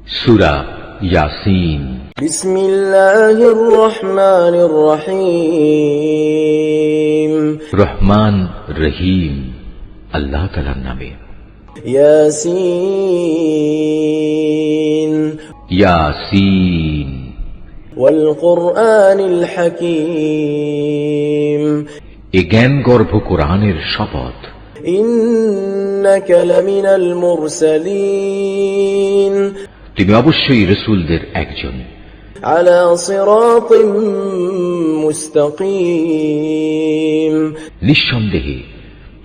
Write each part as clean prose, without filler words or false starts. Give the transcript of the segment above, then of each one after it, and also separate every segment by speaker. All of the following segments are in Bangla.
Speaker 1: সূরা ইয়াসিন।
Speaker 2: বিসমিল্লাহির রহমানির রহিম।
Speaker 1: রহমান রহিম আল্লাহ তাআলার নামে।
Speaker 2: ইয়াসিন
Speaker 1: ইয়াসিন
Speaker 2: ওয়াল কুরআনিল হাকীম।
Speaker 1: এ জ্ঞান গর্ভ কোরআনের শপথ।
Speaker 2: ইন্নাকা লামিনাল মুরসালিন,
Speaker 1: তুমি অবশ্যই রাসূলদের একজন।
Speaker 2: আলা সিরাতিম মুস্তাকিম,
Speaker 1: নিঃসন্দেহে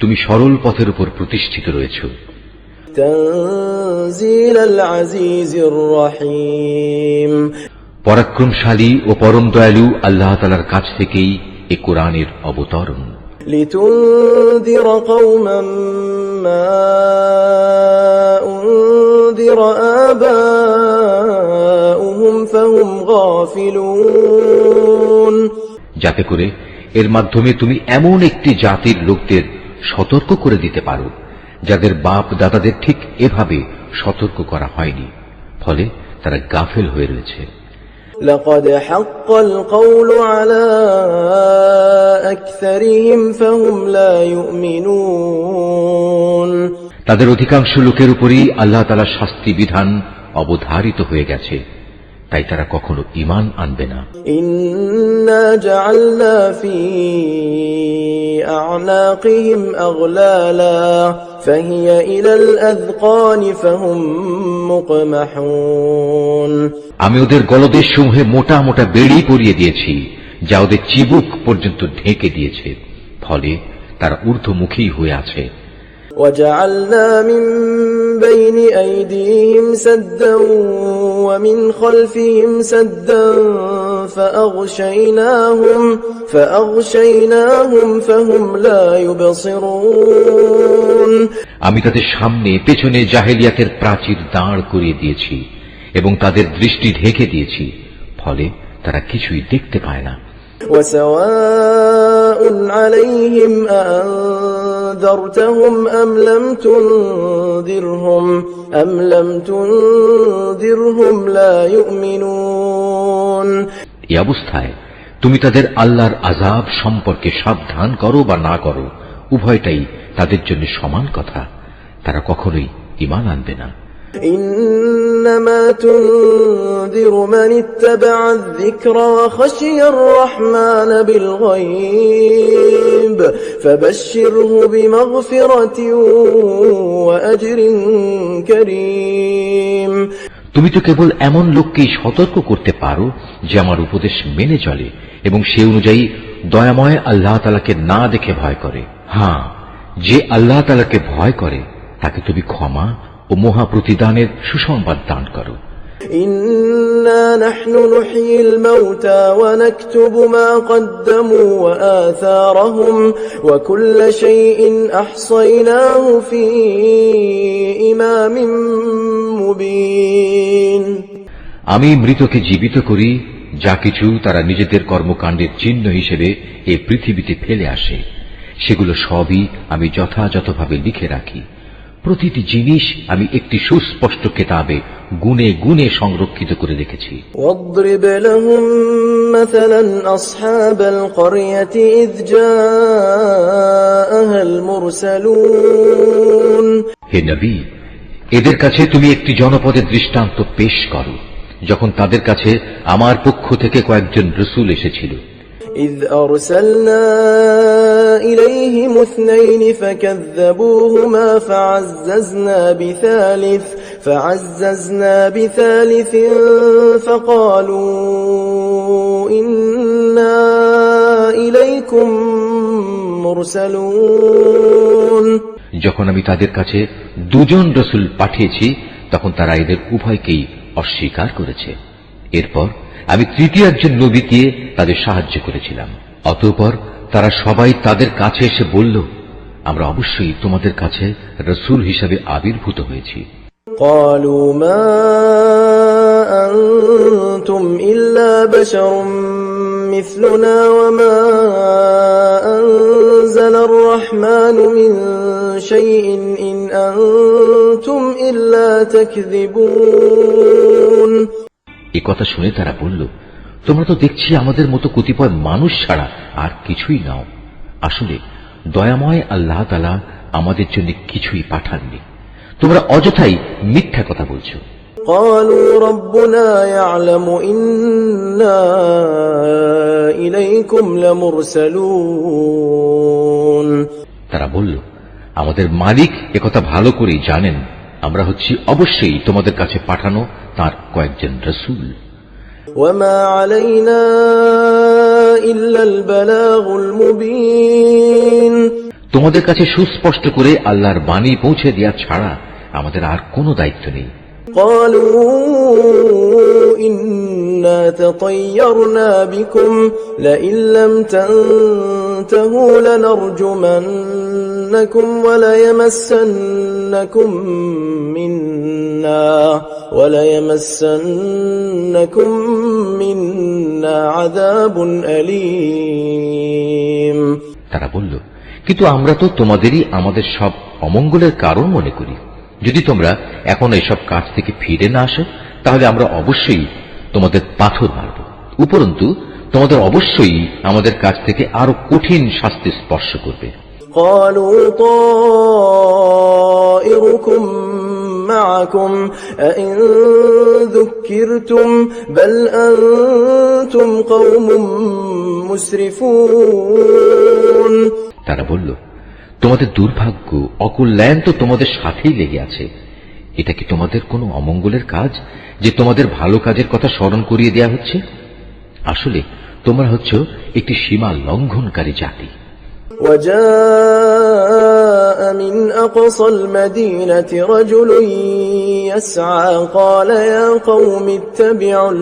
Speaker 1: তুমি সরল পথের উপর প্রতিষ্ঠিত রয়েছ।
Speaker 2: তানজিলাল আজিজির রহিম,
Speaker 1: পরাক্রমশালী ও পরম দয়ালু আল্লাহ তাআলার কাছ থেকেই এ কোরআনের অবতরণ।
Speaker 2: লিতুনদিরা কওমান মা উনদিরা আবাউহুম ফাহুম গাফিলুন,
Speaker 1: যাতে করে এর মাধ্যমে তুমি এমন একটি জাতির লোকদের সতর্ক করে দিতে পারো যাদের বাপ দাদাদের ঠিক এভাবে সতর্ক করা হয়নি, ফলে তারা গাফেল হয়ে রয়েছে।
Speaker 2: লাকাদ হাক্কাল কওলু আলা আকসারিহিম ফাহুম লা ইউমিনুন,
Speaker 1: তাদের অধিকাংশ লোকের উপরই আল্লাহ তাআলার শাস্তি বিধান অবধারিত হয়ে গেছে, তাই তারা কখনো ঈমান আনবে না।
Speaker 2: ইন্না জাআলনা ফি আ'নাকিহিম আগলালা ফাহিয়া ইলাল আযকানি ফাহুম মুকমাহুন,
Speaker 1: আমি ওদের গলদেশ সমূহে মোটা মোটা বেড়ি পরিয়ে দিয়েছি যা ওদের চিবুক পর্যন্ত ঢেকে দিয়েছে, ফলে তারা ঊর্ধ্বমুখী হয়ে আছে।
Speaker 2: وجعلنا من بين أيديهم سدا ومن خلفهم سدا فأغشيناهم فهم لا يبصرون,
Speaker 1: আমি তাদের সামনে পেছনে জাহেলিয়াতের প্রাচীর দাঁড় করিয়ে দিয়েছি এবং তাদের দৃষ্টি ঢেকে দিয়েছি, ফলে তারা কিছুই দেখতে পায় না।
Speaker 2: وسواء عليهم أأنذرتهم أم لم تنذرهم لا يؤمنون,
Speaker 1: এই অবস্থায় তুমি তাদের আল্লাহর আযাব সম্পর্কে সাবধান করো বা না করো, উভয়টাই তাদের জন্য সমান কথা, তারা কখনোই ঈমান আনবে না।
Speaker 2: إنما تنذر من اتبع الذكر وخشي الرحمن بالغيب فبشره بمغفرة وأجر كريم,
Speaker 1: তুমি তো কেবল এমন লোককেই সতর্ক করতে পারো যে আমার উপদেশ মেনে চলে এবং সে অনুযায়ী দয়াময় আল্লাহ তাআলাকে না দেখে ভয় করে। হ্যাঁ, যে আল্লাহ তাআলাকে ভয় করে তাকে তুমি ক্ষমা ও মহা প্রতিদানের সুসংবাদ দান করো।
Speaker 2: ইন্না নাহনু নুহয়িল মাউতা ওয়া নাকতুবু মা কদ্দামু ওয়া আথারহুম ওয়া কুল্লা শাইইন আহসায়নাহু ফি ইমামিন মুবিন,
Speaker 1: আমি মৃতকে জীবিত করি, যা কিছু তারা নিজেদের কর্মকাণ্ডের চিহ্ন হিসেবে এই পৃথিবীতে ফেলে আসে সেগুলো সবই আমি যথাযথভাবে লিখে রাখি। প্রতিটি জিনিস আমি একটি সুস্পষ্ট কিতাবে গুণে গুণে সংরক্ষিত করে রেখেছি।
Speaker 2: ওয়াদরিব লাহুম মাসালান আসহাবাল ক্বরিয়াতি ইয জাআহাল মুরসালুন,
Speaker 1: হে নবী, এদের কাছে তুমি একটি জনপদের দৃষ্টান্ত পেশ করো যখন তাদের কাছে আমার পক্ষ থেকে কয়েকজন রাসূল এসেছিল।
Speaker 2: إذ أرسلنا إليهم اثنين فكذبوهما فعززنا بثالث فقالوا إنا إليكم مرسلون,
Speaker 1: যখন আমি তাদের কাছে দুজন রাসূল পাঠিয়েছি তখন তারা এদের উভয়কেই অস্বীকার করেছে। এরপর আমি তৃতীয় একজন নবীকে তাদের সাহায্য করেছিলাম। অতঃপর তারা সবাই তাদের কাছে এসে বলল, আমরা অবশ্যই তোমাদের কাছে রাসূল হিসেবে আবির্ভূত হয়েছি।
Speaker 2: قالوا ما أنتم إلا بشر مثلنا وما أنزل الرحمن من شيء إن أنتم إلا تكذبون
Speaker 1: এ কথা শুনে তারা বলল, তোমরা তো দেখছি আমাদের মতো কতিপয় মানুষ ছাড়া আর কিছুই নাও। আসলে দয়াময় আল্লাহ তাআলা আমাদের জন্য কিছুই পাঠাননি, তোমরা অযথাই মিথ্যা কথা বলছো।
Speaker 2: قالوا ربنا يعلم إنا إليكم لمرسلون
Speaker 1: তারা বলল, আমাদের মালিক একথা ভালো করেই জানেন আমরা হচ্ছি অবশ্যই তোমাদের কাছে পাঠানো তার কয়েকজন রাসূল।
Speaker 2: وما علينا إلا البلاغ المبين
Speaker 1: তোমাদের কাছে সুস্পষ্ট করে আল্লাহর বাণী পৌঁছে দেওয়া ছাড়া আমাদের আর কোনো দায়িত্ব নেই।
Speaker 2: قالوا إنا تطيرنا بكم لئن لم تنتهوا لنرجمنكم وليمسنكم منا عذاب أليم
Speaker 1: তারা বলল, কিন্তু আমরা তো তোমাদেরই আমাদের সব অমঙ্গলের কারণ মনে করি। যদি তোমরা এখন এসব কাজ থেকে ফিরে না আসো তাহলে আমরা অবশ্যই তোমাদের পাথর মারব, উপরন্তু তোমাদের অবশ্যই আমাদের কাছ থেকে আরো কঠিন শাস্তি স্পর্শ করবে।
Speaker 2: قالوا طائركم معكم أئن ذكرتم بل أنتم قوم مسرفون
Speaker 1: তারা বলল, তোমাদের দুর্ভাগ্য অকল্যাণ তো তোমাদের সাথেই লেগে আছে। এটা কি তোমাদের কোনো অমঙ্গলের কাজ যে তোমাদের ভালো কাজের কথা স্মরণ করিয়ে দেয়া হচ্ছে? আসলে তোমরা হচ্ছ একটি সীমা লঙ্ঘনকারী জাতি।
Speaker 2: وجاء من أقصى المدينة رجل يسعى قال يا قوم اتبعوا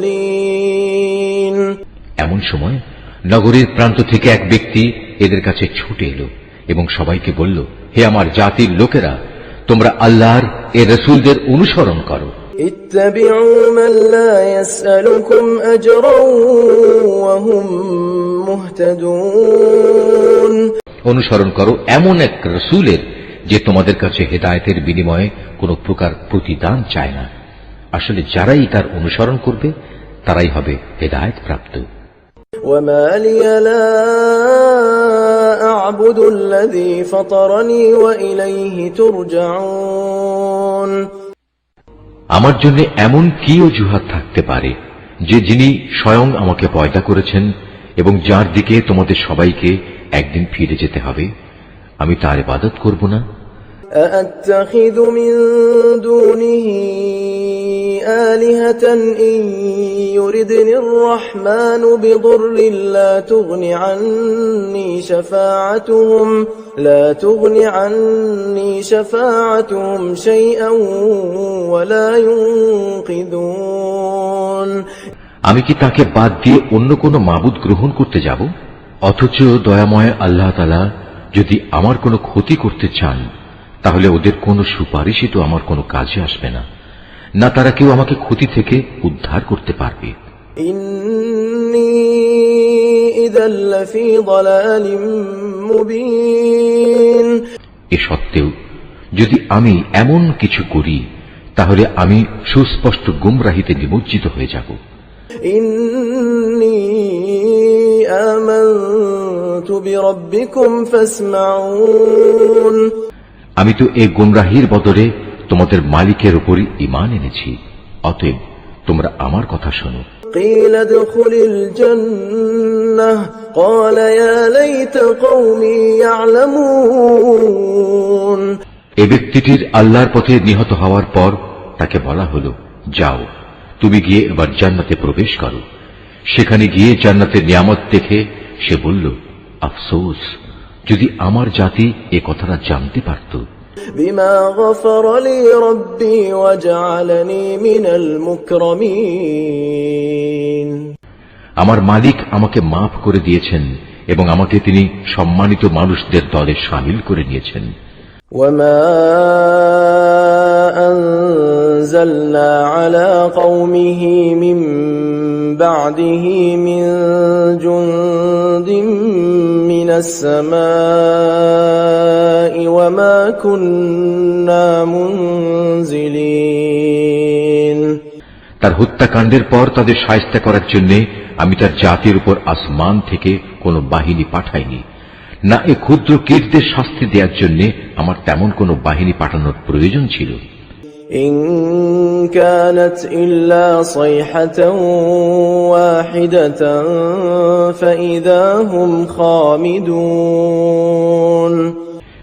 Speaker 2: المرسلين
Speaker 1: এমন সময় নগরীর প্রান্ত থেকে এক ব্যক্তি এদের কাছে ছুটে এলো এবং সবাইকে বলল, হে আমার জাতির লোকেরা, তোমরা আল্লাহর এর রাসূলদের অনুসরণ করো।
Speaker 2: اتبعوا من لا يسألكم أجرا وهم مهتدون
Speaker 1: অনুসরণ করো এমন এক রাসূলের যে তোমাদের কাছে হেদায়েতের বিনিময়ে কোনো প্রকার প্রতিদান চায় না। আসলে যারাই তার অনুসরণ করবে তারাই হবে হেদায়েত প্রাপ্ত।
Speaker 2: وما لي لا أعبد الذي فطرني وإليه ترجعون
Speaker 1: আমার জন্য এমন কি অজুহাত থাকতে পারে যে যিনি স্বয়ং আমাকে পয়দা করেছেন এবং যার দিকে তোমাদের সবাইকে একদিন ফিরে যেতে হবে, আমি তার ইবাদত করব না?
Speaker 2: أأتخذ من دونه آلهة إن يردني الرحمن بضر لا تغن عني شفاعتهم شيئا ولا ينقذون
Speaker 1: আমি কি তাকে বাদ দিয়ে অন্য কোনো মাবুদ গ্রহণ করতে যাব? অথচ দয়াময় আল্লাহ তাআলা যদি আমার কোনো ক্ষতি করতে চান তাহলে ওদের কোনো সুপারিশই তো আমার কোনো কাজে আসবে না, না তারা কেউ আমাকে ক্ষতি থেকে উদ্ধার করতে পারবে।
Speaker 2: ইন্নী ইযাল লাফী যালালিম মুবিন
Speaker 1: এ সত্ত্বেও যদি আমি এমন কিছু করি তাহলে আমি সুস্পষ্ট গুমরাহিতে নিমজ্জিত হয়ে যাব।
Speaker 2: ইন্নী আমানতু বিরাব্বিকুম ফাসমাউন
Speaker 1: আমি তো এই গুমরাহির বদলে তোমাদের মালিকের উপরই ঈমান এনেছি, অতএব তোমরা আমার কথা শোনো।
Speaker 2: قيل ادخل الجنة قال يا ليت قومي يعلمون
Speaker 1: এই ব্যক্তিটির আল্লাহর পথে নিহত হওয়ার পর তাকে বলা হলো, যাও তুমি গিয়ে এবার জান্নাতে প্রবেশ করো। সেখানে গিয়ে জান্নাতের নিয়ামত দেখে সে বলল, আফসোস যদি আমার জাতি এ কথাটা জানতে পারত।
Speaker 2: বিমা গফারা লি রাব্বি ওয়াজআলানি মিনাল মুকরামিন
Speaker 1: আমার মালিক আমাকে মাফ করে দিয়েছেন এবং আমাকে তিনি সম্মানিত মানুষদের দলে শামিল করে নিয়েছেন।
Speaker 2: ওয়ামা أنزلنا على قومه من بعده من جند من السماء وما كنا منزلين
Speaker 1: তার হত্যাকাণ্ডের পর তাদের শায়েস্তা করার জন্য আমি তার জাতির উপর আসমান থেকে কোনো বাহিনী পাঠাইনি, না এ ক্ষুদ্র কীটদের শাস্তি দেওয়ার জন্য আমার তেমন কোনো বাহিনী পাঠানোর প্রয়োজন ছিল।
Speaker 2: إن كانت إلا صيحة واحدة فإذا هم خامدون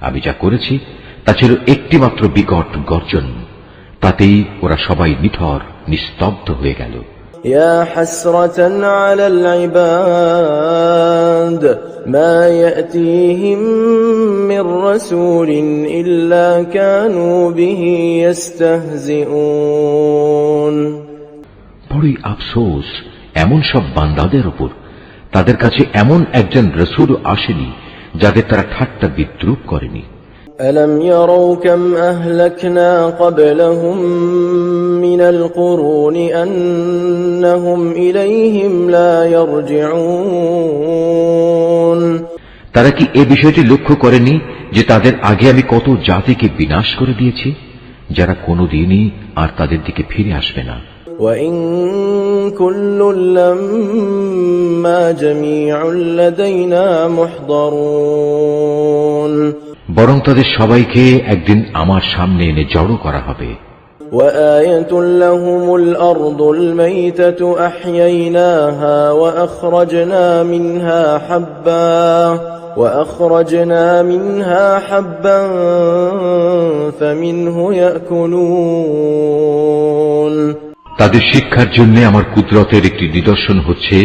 Speaker 1: আমি যা করেছি তা ছিল একটি মাত্র বিকট গর্জন, তাতেই ওরা সবাই নিথর নিস্তব্ধ হয়ে গেল।
Speaker 2: يا حسرة على العباد ما يأتيهم من رسول إلا كانوا به يستهزئون
Speaker 1: বড়ই আফসোস এমন সব বান্দাদের উপর, তাদের কাছে এমন একজন রসুল আসেনি যাদের তারা ঠাট্টা বিদ্রুপ করেনি।
Speaker 2: ألم يروا كم أهلكنا قبلهم من القرون أنهم إليهم لا يرجعون
Speaker 1: তারা কি এ বিষয়টি লক্ষ্য করেনি যে তাদের আগে আমি কত জাতিকে বিনাশ করে দিয়েছি, যারা কোনোদিনই আর তাদের দিকে ফিরে আসবে না।
Speaker 2: وإن كل لما جميع لدينا محضرون
Speaker 1: বরং তাদের সবাইকে একদিন আমার সামনে এনে জড়ো করা হবে।
Speaker 2: وآية لهم الأرض الميتة أحييناها وأخرجنا منها حبا فمنه يأكلون
Speaker 1: তাদের শিক্ষার জন্য আমার কুদরতের একটি নিদর্শন হচ্ছে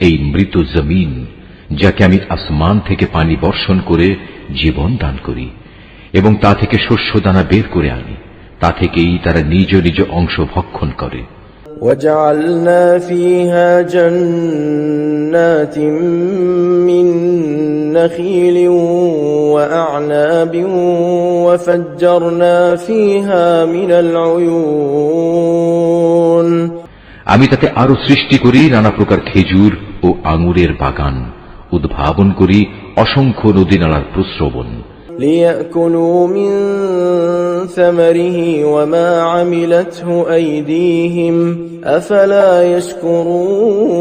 Speaker 1: এই মৃত জমিন, যাকে আমি আসমান থেকে পানি বর্ষণ করে জীবন দান করি এবং তা থেকে শস্য দানা বের করে আনি, তা থেকেই তারা নিজ নিজ অংশ ভক্ষণ করে।
Speaker 2: وجعلنا فيها جنات من نخيل وأعناب وفجرنا فيها من العيون
Speaker 1: আমি তাতে আরো সৃষ্টি করি নানা প্রকার খেজুর ও আঙুরের বাগান, উদ্ভাবন করি অসংখ্য নদী নালার প্রস্রবণ।
Speaker 2: ليأكلوا من ثمره وما عملته أيديهم أفلا يشكرون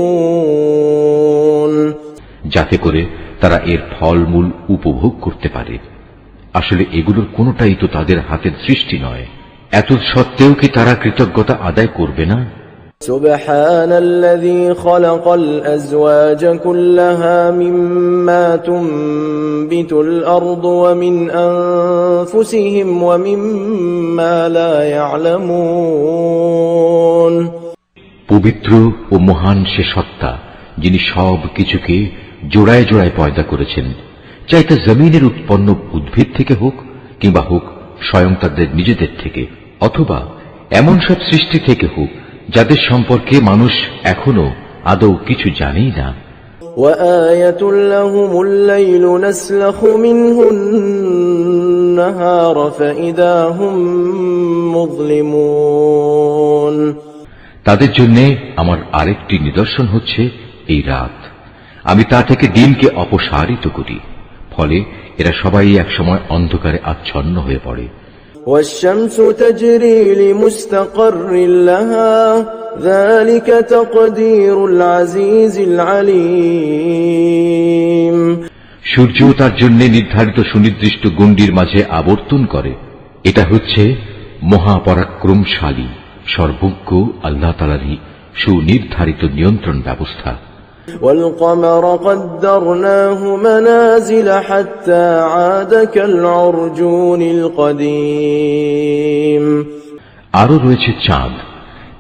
Speaker 1: যাতে করে তারা এর ফলমূল উপভোগ করতে পারে। আসলে এগুলোর কোনোটাই তো তাদের হাতের সৃষ্টি নয়, এত সত্ত্বেও কি তারা কৃতজ্ঞতা আদায় করবে না?
Speaker 2: سبحان الذي خلق الأزواج كلها مما تنبت الأرض ومن أنفسهم ومما لا يعلمون
Speaker 1: পবিত্র ও মহান সে সত্তা, যিনি সব কিছুকে জোড়ায় জোড়ায় পয়দা করেছেন, চাই তা জমিনের উৎপন্ন উদ্ভিদ থেকে হোক কিংবা হোক স্বয়ং তাদের নিজেদের থেকে, অথবা এমন সব সৃষ্টি থেকে হোক যাদের সম্পর্কে মানুষ এখনো আদৌ কিছু জানেই না।
Speaker 2: وآية لهم الليل نسلخ منه النهار فإذا هم مظلمون
Speaker 1: তাদের জন্য আমার আরেকটি নিদর্শন হচ্ছে এই রাত, আমি তা থেকে দিনকে অপসারিত করি, ফলে এরা সবাই একসময় অন্ধকারে আচ্ছন্ন হয়ে পড়ে।
Speaker 2: والشمس تجري لمستقر لها ذلك تقدير العزيز العليم
Speaker 1: সূর্য তার জন্য নির্ধারিত সুনির্দিষ্ট গণ্ডির মাঝে আবর্তন করে, এটা হচ্ছে মহাপরাক্রমশালী সর্বজ্ঞ আল্লাহ তাআলারই সুনির্ধারিত নিয়ন্ত্রণ ব্যবস্থা।
Speaker 2: والقمر قدرناه منازل حتى عاد كالعرجون القديم
Speaker 1: আরো রয়েছে চাঁদ,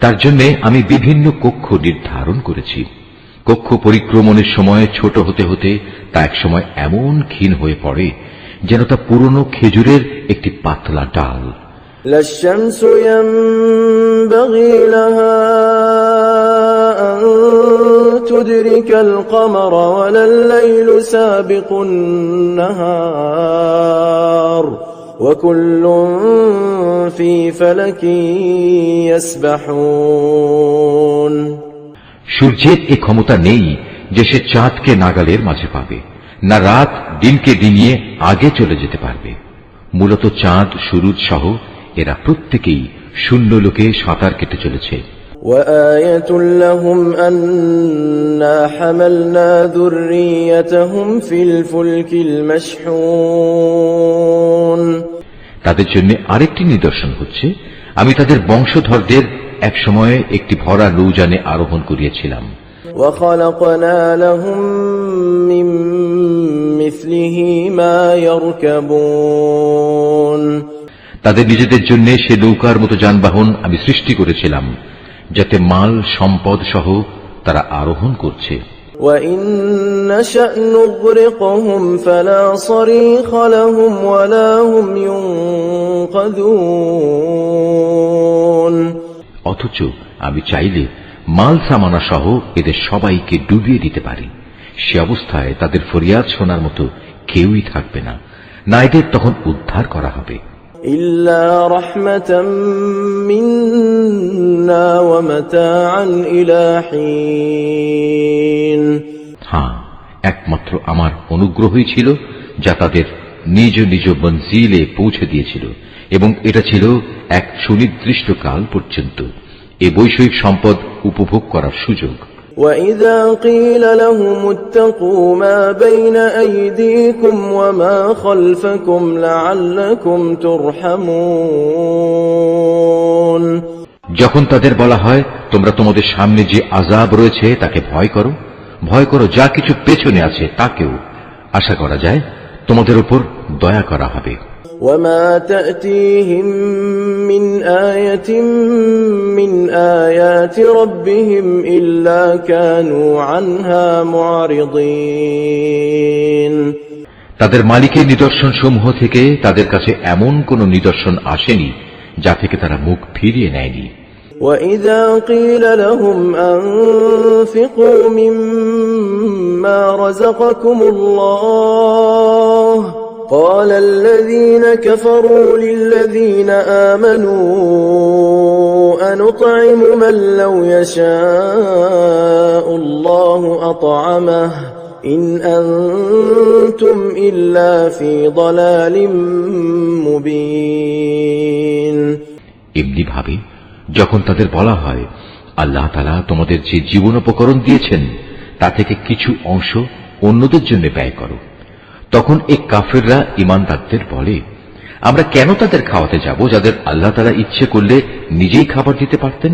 Speaker 1: তার জন্য আমি বিভিন্ন কক্ষ নির্ধারণ করেছি। কক্ষ পরিক্রমণের সময় ছোট হতে হতে তা একসময় এমন ক্ষীণ হয়ে পড়ে যেন তা পুরনো খেজুরের একটি পাতলা ডাল।
Speaker 2: لا الشمس ينبغي لها أن تدرك القمر ولا الليل سابق النهار وكل في فلك يسبحون
Speaker 1: সূর্যের এই ক্ষমতা নেই যে সে চাঁদকে নাগালের মাঝে পাবে, না রাত দিনকে ডিঙিয়ে আগে চলে যেতে পারবে। মূলত চাঁদ, সূরজ সহ এরা প্রত্যেকেই শূন্য লোকে সাঁতার কেটে চলেছে।
Speaker 2: وآية لهم أنا حملنا ذريتهم في الفلك المشحون
Speaker 1: তাদের জন্য আরেকটি নিদর্শন হচ্ছে, আমি তাদের বংশধরদের এক সময়ে একটি ভরা নৌযানে আরোহণ করিয়েছিলাম।
Speaker 2: وخلقنا لهم من مثله ما يركبون
Speaker 1: তাদের নিজেদের জন্য সে নৌকার মতো যানবাহন আমি সৃষ্টি করেছিলাম, যাতে মাল সম্পদ সহ তারা আরোহণ করছে।
Speaker 2: وإن نشأ نغرقهم فلا صريخ لهم ولا هم ينقذون
Speaker 1: অথচ আমি চাইলে মাল সামানা সহ এদের সবাইকে ডুবিয়ে দিতে পারি। সে অবস্থায় তাদের ফরিয়াদ শোনার মতো কেউই থাকবে না, না এদের তখন উদ্ধার করা হবে।
Speaker 2: إلا رحمة منا ومتاعا إلى حين
Speaker 1: হ্যাঁ, একমাত্র আমার অনুগ্রহই ছিল যা তাদের নিজ নিজ মঞ্জিলে পৌঁছে দিয়েছিল, এবং এটা ছিল এক সুনির্দিষ্ট কাল পর্যন্ত এ বৈষয়িক সম্পদ উপভোগ করার সুযোগ।
Speaker 2: وإذا قيل لهم اتقوا ما بين أيديكم وما خلفكم لعلكم ترحمون
Speaker 1: যখন তাদের বলা হয়, তোমরা তোমাদের সামনে যে আযাব রয়েছে তাকে ভয় করো, ভয় করো যা কিছু পেছনে আছে তাকেও, আশা করা যায় তোমাদের উপর দয়া করা হবে।
Speaker 2: وما تأتيهم من آية من آيات ربهم إلا كانوا عنها معرضين
Speaker 1: তাদের মালিকের নিদর্শন সমূহ থেকে তাদের কাছে এমন কোন নিদর্শন আসেনি যা থেকে তারা মুখ ফিরিয়ে নেয়নি।
Speaker 2: وإذا قيل لهم أنفقوا مما رزقكم الله قال الذين كفروا للذين آمنوا أنطعم من لو يشاء الله أطعمه إن أنتم إلا في ضلال مبين
Speaker 1: এমনি ভাবে যখন তাদের বলা হয়, আল্লাহ তাআলা তোমাদের যে জীবনোপকরণ দিয়েছেন তা থেকে কিছু অংশ অন্যদের জন্য ব্যয় করো, তখন এই কাফেররা ঈমানদারদের বলে, আমরা কেন তাদের খাওয়াতে যাব যাদের আল্লাহ তাআলা ইচ্ছে করলে নিজেই খাবার দিতে পারতেন।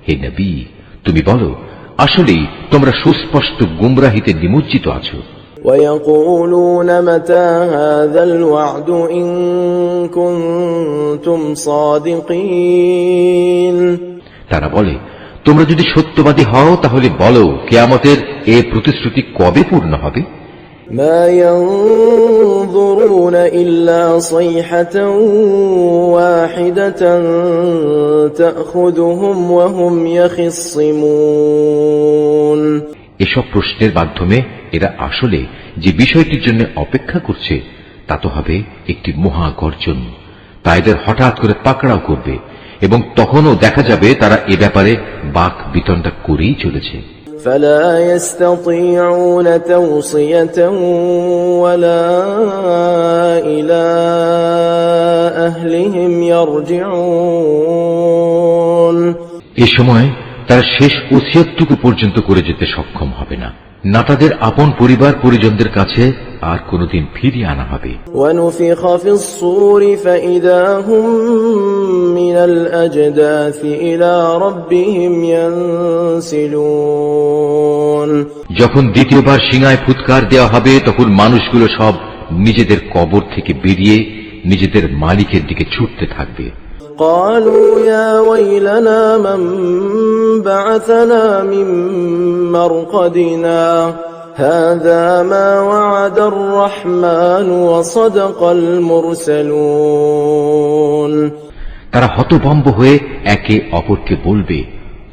Speaker 1: হে নবী, তুমি বলো, আসলেই তোমরা সুস্পষ্ট গুমরাহিতে নিমজ্জিত আছো।
Speaker 2: ويقولون متى هذا الوعد إن كنتم صادقين
Speaker 1: তারা বলে, তোমরা যদি সত্যবাদী হও তাহলে বলো, কিয়ামতের এই প্রতিশ্রুতি কবে পূর্ণ হবে।
Speaker 2: ما ينظرون إلا صيحة واحدة تأخذهم وهم يخصمون
Speaker 1: এসব প্রশ্নের মাধ্যমে এরা আসলে যে বিষয়টির জন্য অপেক্ষা করছে তা তো হবে একটি মহা গর্জন, তা এদের হঠাৎ করে পাকড়াও করবে, এবং তখনও দেখা যাবে তারা এ ব্যাপারে বাক বিতণ্ডা করেই চলেছে।
Speaker 2: فلا يستطيعون توصية ولا إلى أهلهم يرجعون
Speaker 1: এ সময় তারা শেষ ওসিয়তটুকু পর্যন্ত করে যেতে সক্ষম হবে না, না তাদের আপন পরিবার পরিজনদের কাছে আর কোনদিন ফিরিয়ে আনা হবে।
Speaker 2: ونفخ في الصور فإذا هم من الأجداث إلى ربهم ينسلون
Speaker 1: যখন দ্বিতীয়বার সিংহায় ফুৎকার দেওয়া হবে তখন মানুষগুলো সব নিজেদের কবর থেকে বেরিয়ে নিজেদের মালিকের দিকে ছুটতে থাকবে।
Speaker 2: قالوا يا ويلنا من بعثنا من مرقدنا هذا ما وعد الرحمن وصدق المرسلون
Speaker 1: তারা হতভম্ব হয়ে একে অপরকে বলবে,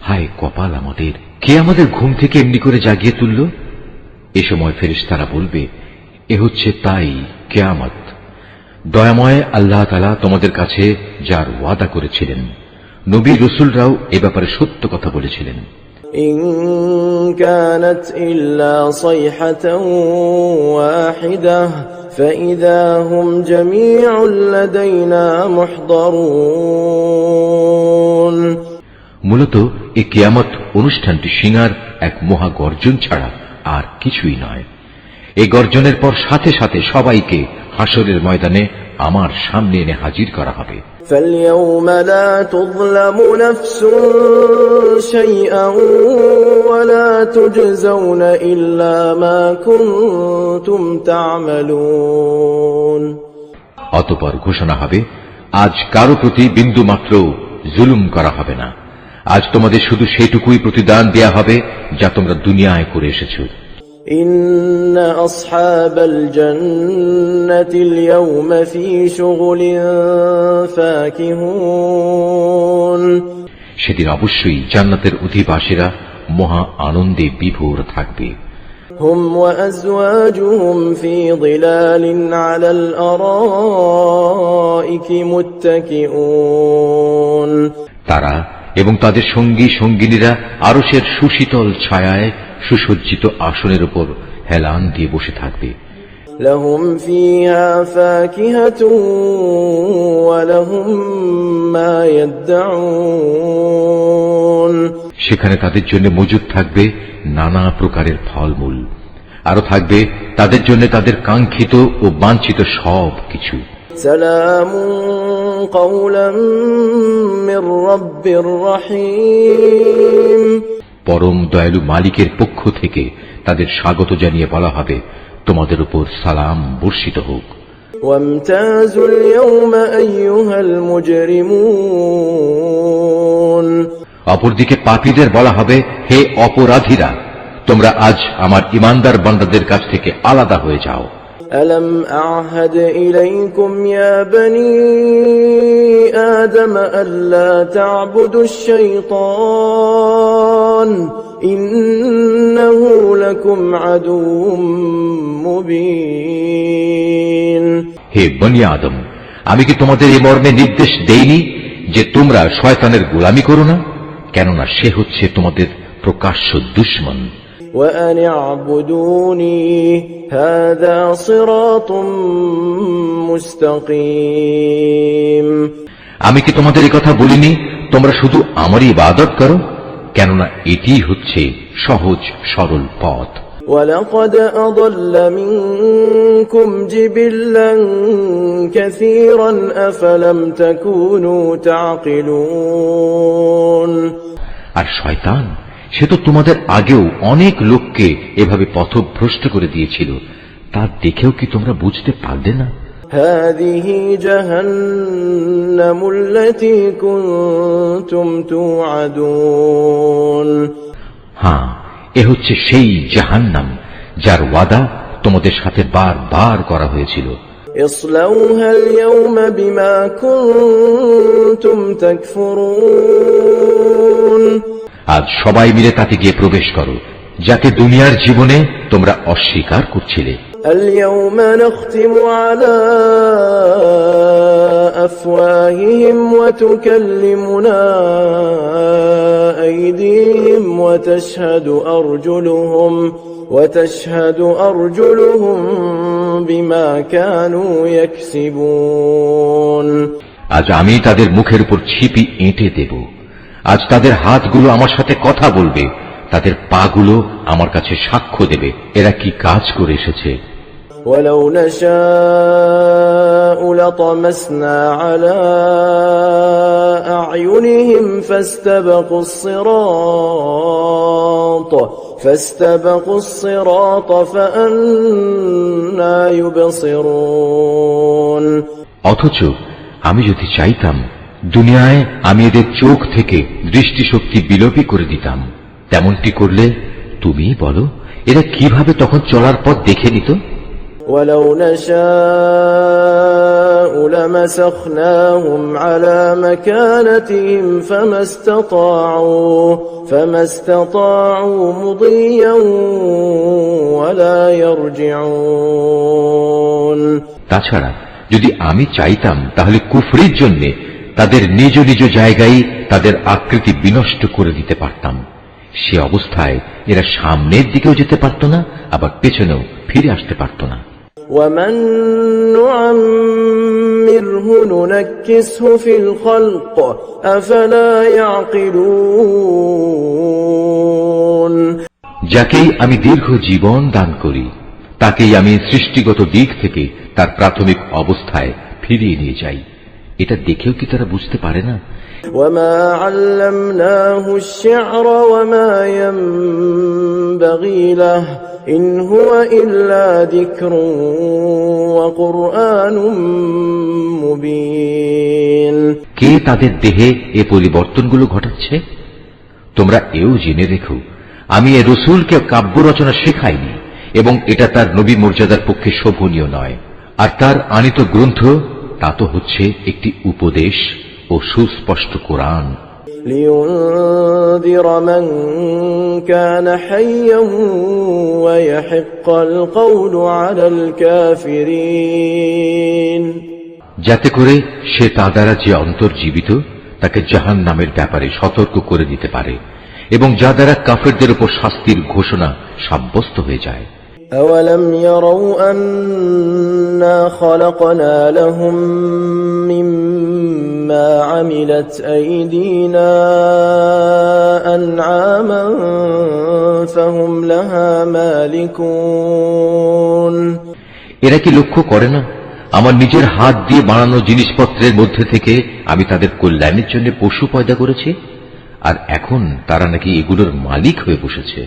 Speaker 1: হায় কপাল আমাদের, কে আমাদের ঘুম থেকে এমনি করে জাগিয়ে তুলল। এ সময় ফেরেশতারা বলবে, এ হচ্ছে তাই কিয়ামত, দয়াময় আল্লাহ তাআলা তোমাদের কাছে যার ওয়াদা করেছিলেন, নবী রাসূলরাও এ ব্যাপারে সত্য কথা বলেছিলেন।
Speaker 2: إن كانت إلا صيحة واحدة فإذا هم جميع لدينا محضرون।
Speaker 1: মূলত এই কিয়ামত অনুষ্ঠানটি সিঙ্গার এক মহা গর্জন ছাড়া আর কিছুই নয়। এই গর্জনের পর সাথে সাথে সবাইকে হাসরের ময়দানে আমার সামনে এনে হাজির করা হবে।
Speaker 2: فاليوم لا تظلم نفس شيئا ولا تجزون إلا ما كنتم تعملون।
Speaker 1: অতঃপর ঘোষণা হবে, আজ কারো প্রতি বিন্দু মাত্র জুলুম করা হবে না। আজ তোমাদের শুধু সেইটুকুই প্রতিদান দেয়া হবে যা তোমরা দুনিয়ায় করে এসেছো।
Speaker 2: إن أصحاب الجنة اليوم في شغل فاكهون।
Speaker 1: সেদিন অবশ্যই জান্নাতের অধিবাসীরা মহা আনন্দে বিভোর থাকবে।
Speaker 2: هم وأزواجهم في ظلال على الأرائك متكئون।
Speaker 1: তারা এবং তাদের সঙ্গী সঙ্গিনীরা আরশের সুশীতল ছায়ায় সুসজ্জিত আসনের উপর হেলান দিয়ে বসে থাকবে।
Speaker 2: لهم فيها فاكهة ولهم ما يدعون।
Speaker 1: সেখানে তাদের জন্য মজুদ থাকবে নানা প্রকারের ফলমূল, আরো থাকবে তাদের জন্য তাদের কাঙ্ক্ষিত ও বাঞ্ছিত সব কিছু।
Speaker 2: سلام قولا من رب رحيم।
Speaker 1: পরম দয়ালু মালিকের পক্ষ থেকে তাদের স্বাগত জানিয়ে বলা হবে, তোমাদের উপর সালাম বর্ষিত হোক।
Speaker 2: وامتازوا اليوم أيها المجرمون।
Speaker 1: অপরদিকে পাপীদের বলা হবে, হে অপরাধীরা, তোমরা আজ আমার ইমানদার বান্দাদের কাছ থেকে আলাদা হয়ে যাও।
Speaker 2: ألم أعهد إليكم يا بني آدم ألا تعبدوا الشيطان إنه لكم عدو مبين।
Speaker 1: হে বনি আদম, আমি কি তোমাদের এই মর্মে নির্দেশ দেইনি যে তোমরা শয়তানের গোলামি করো না? কেননা সে হচ্ছে তোমাদের প্রকাশ্য দুশমন।
Speaker 2: وأن اعبدوني هذا صراط مستقيم।
Speaker 1: আমি কি তোমাদের এই কথা বলিনি তোমরা শুধু আমারই ইবাদত করো? কেননা এটি হচ্ছে সহজ সরল পথ।
Speaker 2: ولقد أضل منكم جبلا كثيرا أفلم تكونوا تعقلون।
Speaker 1: আর শয়তান সে তো তোমাদের আগেও অনেক লোককে এভাবে পথভ্রষ্ট করে দিয়েছিল, তা দেখেও কি তোমরা বুঝতে পারলে না?
Speaker 2: هذه جهنم التي كنتم توعدون।
Speaker 1: হ্যাঁ, এ হচ্ছে সেই জাহান্নাম যার ওয়াদা তোমাদের সাথে বারবার করা হয়েছিল।
Speaker 2: اصلوها اليوم بما كنتم تكفرون।
Speaker 1: আজ সবাই মিলে তাতে গিয়ে প্রবেশ করো, যাকে দুনিয়ার জীবনে তোমরা অস্বীকার করছিলে।
Speaker 2: اليوم نختم على أفواههم وتكلمنا أيديهم وتشهد أرجلهم بما كانوا يكسبون।
Speaker 1: আজ আমি তাদের মুখের উপর ছিপি এঁটে দেব। আজ তাদের হাতগুলো আমার সাথে কথা বলবে, তাদের পাগুলো আমার কাছে সাক্ষ্য দেবে এরা কি কাজ করে এসেছে।
Speaker 2: ولو نشاء لطمسنا على أعينهم فاستبقوا الصراط فأنى يبصرون।
Speaker 1: অথচ আমি যদি চাইতাম দুনিয়ায় আমি এদের চোখ থেকে দৃষ্টিশক্তি বিলোপী করে দিতাম। তেমনটি করলে তুমি বলো এরা কিভাবে তখন চলার পথ দেখে নিত।
Speaker 2: ولو نشاء لمسخناهم على مكانتهم فما استطاعوا مضيا ولا يرجعون।
Speaker 1: তাছাড়া যদি আমি চাইতাম তাহলে কুফরির জন্য তাদের নিজ নিজ জায়গায় তাদের আকৃতি বিনষ্ট করে দিতে পারতাম। সে অবস্থায় এরা সামনের দিকেও যেতে পারত না, আবার পেছনেও ফিরে আসতে পারত না।
Speaker 2: ومن نعمره ننكسه في الخلق أفلا يعقلون
Speaker 1: যাকেই আমি দীর্ঘ জীবন দান করি তাকেই আমি সৃষ্টিগত দিক থেকে তার প্রাথমিক অবস্থায় ফিরিয়ে নিয়ে যাই। এটা দেখেও কি তারা বুঝতে পারে না?
Speaker 2: وما علمناه الشعر وما ينبغي له إن هو إلا ذكر وقرآن مبين
Speaker 1: কে তাদের দেহে এ পরিবর্তনগুলো ঘটাচ্ছে? তোমরা এও জেনে রেখো, আমি এ রসুলকে কাব্য রচনা শেখাইনি এবং এটা তার নবী মর্যাদার পক্ষে শোভনীয় নয়। আর তার আনিত গ্রন্থ তা তো হচ্ছে একটি উপদেশ ও সুস্পষ্ট কোরআন।
Speaker 2: لينذر من كان حيا ويحق القول على الكافرين
Speaker 1: যাতে করে সে তা দ্বারা যে অন্তর্জীবিত তাকে জাহান্নামের ব্যাপারে সতর্ক করে দিতে পারে এবং যা দ্বারা কাফেরদের উপর শাস্তির ঘোষণা সাব্যস্ত হয়ে যায়।
Speaker 2: أولم يروا أنا خلقنا لهم مما عملت أيدينا أنعاما فهم لها مالكون
Speaker 1: এরা কি লক্ষ্য করে না, আমার নিজের হাত দিয়ে বানানো জিনিসপত্রের মধ্যে থেকে আমি তাদের কল্যাণের জন্য পশু পয়দা করেছি, আর এখন তারা নাকি এগুলোর মালিক হয়ে বসেছে।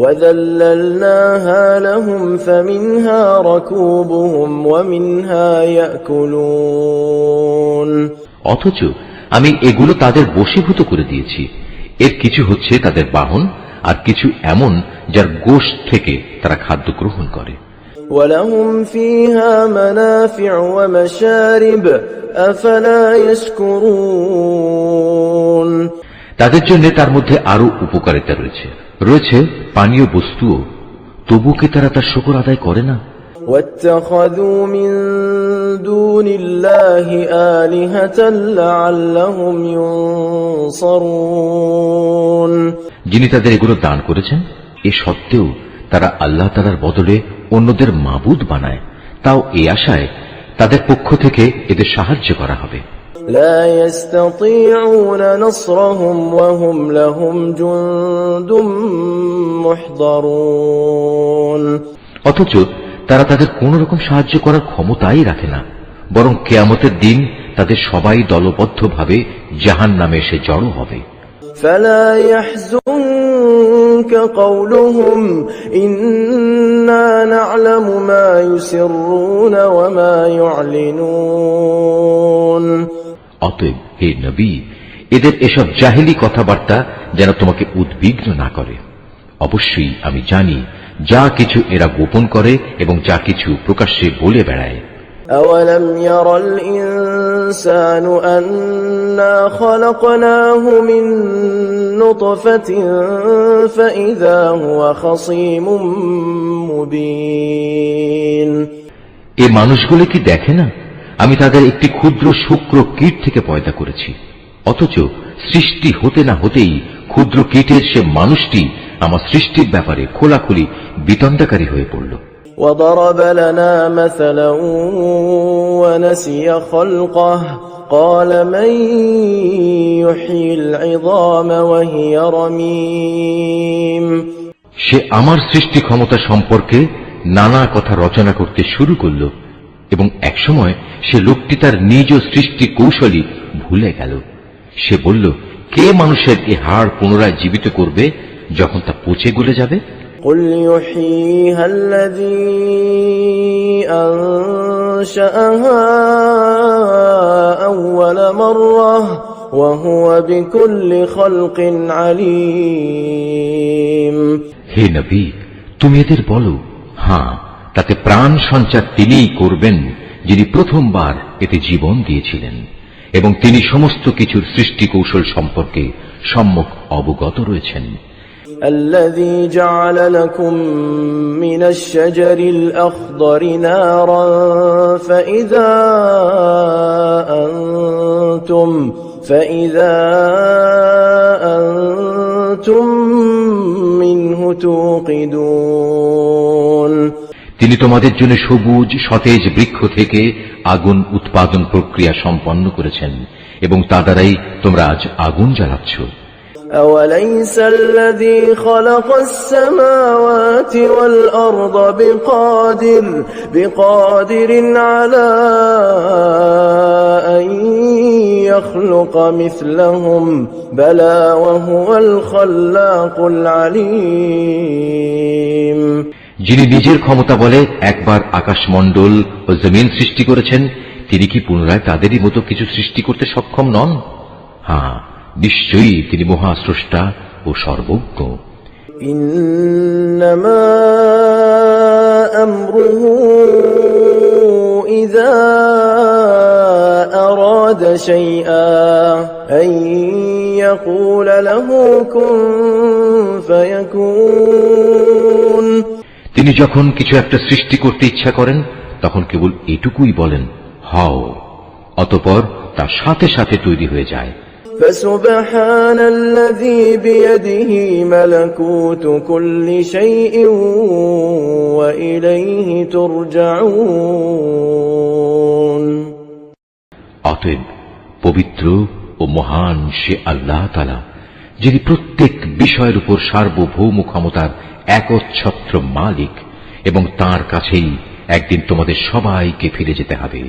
Speaker 2: وَذَلَّلْنَاهَا لَهُمْ فَمِنْهَا رَكُوبُهُمْ وَمِنْهَا يَأْكُلُونَ
Speaker 1: অথচ আমি এগুলো তাদের বশীভূত করে দিয়েছি। এর কিছু হচ্ছে তাদের বাহন, আর কিছু এমন যার গোশত থেকে তারা খাদ্য গ্রহণ করে।
Speaker 2: وَلَهُمْ فِيهَا مَنَافِعُ وَمَشَارِبُ أَفَلَا يَشْكُرُونَ
Speaker 1: তাদের জন্য তার মধ্যে আরো উপকারিতা রয়েছে, রয়েছে পানীয় বস্তুও, তবু কি তারা তার শুকর আদায় করে না?
Speaker 2: وَاتَّخَذُوا مِن دُونِ اللَّهِ آلِهَةً لَعَلَّهُمْ يُنصَرُونَ
Speaker 1: যিনি তাদের এগুলো দান করেছেন, এ সত্ত্বেও তারা আল্লাহ তাআলার বদলে অন্যদের মাবুদ বানায়, তাও এই আশায় তাদের পক্ষ থেকে এদের সাহায্য করা হবে।
Speaker 2: لا يستطيعون نصرهم وهم لهم جند محضرون
Speaker 1: অথচ তারা তাদের কোন রকম সাহায্য করার ক্ষমতাই রাখে না, বরং কিয়ামতের দিন তাদের সবাই দলবদ্ধভাবে জাহান্নামে এসে জড়ো হবে।
Speaker 2: فلا يحزنك قولهم إنا نعلم ما يسرون وما يعلنون
Speaker 1: অতএব হে নবী, এদের এসব জাহেলি কথাবার্তা যেন তোমাকে উদ্বিগ্ন না করে। অবশ্যই আমি জানি যা কিছু এরা গোপন করে এবং যা কিছু প্রকাশ্যে বলে বেড়ায়।
Speaker 2: أولم ير الإنسان أنا خلقناه من نطفة فإذا هو خصيم مبين
Speaker 1: এ মানুষগুলো কি দেখে না আমি তাদের একটি ক্ষুদ্র শুক্র কীট থেকে পয়দা করেছি, অথচ সৃষ্টি হতে না হতেই ক্ষুদ্র কীটের সে মানুষটি আমার সৃষ্টির ব্যাপারে খোলাখুলি বিতণ্ডাকারী হয়ে পড়ল।
Speaker 2: وضرب لنا مثلا ونسي خلقه قال من يحيي العظام وهي رميم
Speaker 1: সে আমার সৃষ্টি ক্ষমতা সম্পর্কে নানা কথা রচনা করতে শুরু করল এবং একসময় সে লোকটি তার নিজ সৃষ্টি কৌশলী ভুলে গেল। সে বলল, কে মানুষের এ হাড় পুনরায় জীবিত করবে যখন তা পচে গলে যাবে?
Speaker 2: قل يحييها الذي أنشأها أول مرة وهو بكل خلق عليم
Speaker 1: হে নবী, তুমি এদের বলো, হ্যাঁ, তাতে প্রাণ সঞ্চার তিনিই করবেন যিনি প্রথমবার এতে জীবন দিয়েছিলেন এবং তিনি সমস্ত কিছুর সৃষ্টি কৌশল সম্পর্কে সম্যক অবগত রয়েছেন।
Speaker 2: الذي جعل لكم من الشجر الأخضر نارا فإذا أنتم منه توقدون।
Speaker 1: তিনি তোমাদের জন্য সবুজ সতেজ বৃক্ষ থেকে আগুন উৎপাদন প্রক্রিয়া সম্পন্ন করেছেন এবং তা দ্বারাই তোমরা আজ আগুন জ্বালাচ্ছ।
Speaker 2: أوليس الذي خلق السماوات والأرض بقادر على أن يخلق مثلهم بلى وهو الخلاق العليم।
Speaker 1: যিনি নিজের ক্ষমতা বলে একবার আকাশমণ্ডল ও জমিন সৃষ্টি করেছেন, তিনি কি পুনরায় তাদেরই মতো কিছু সৃষ্টি করতে সক্ষম নন? হ্যাঁ, নিশ্চয়ই তিনি মহাস্রষ্টা ও সর্বজ্ঞ।
Speaker 2: ইন্নামা আমরুহু ইযা আরাদা শাইআ আন ইয়াকুলা লাহু কুন ফায়াকুন।
Speaker 1: তিনি যখন কিছু একটা সৃষ্টি করতে ইচ্ছা করেন তখন কেবল এটুকুই বলেন, হও, অতঃপর তা সাথে সাথে তৈরি হয়ে যায়।
Speaker 2: فسبحان الذي بيده ملكوت كل شيء وإليه ترجعون।
Speaker 1: অতএব পবিত্র ও মহান সে আল্লাহ তাআলা, যিনি প্রত্যেক বিষয়ের উপর সার্বভৌম ক্ষমতার একচ্ছত্র মালিক, এবং তাঁর কাছেই একদিন তোমাদের সবাইকে ফিরে যেতে হবে।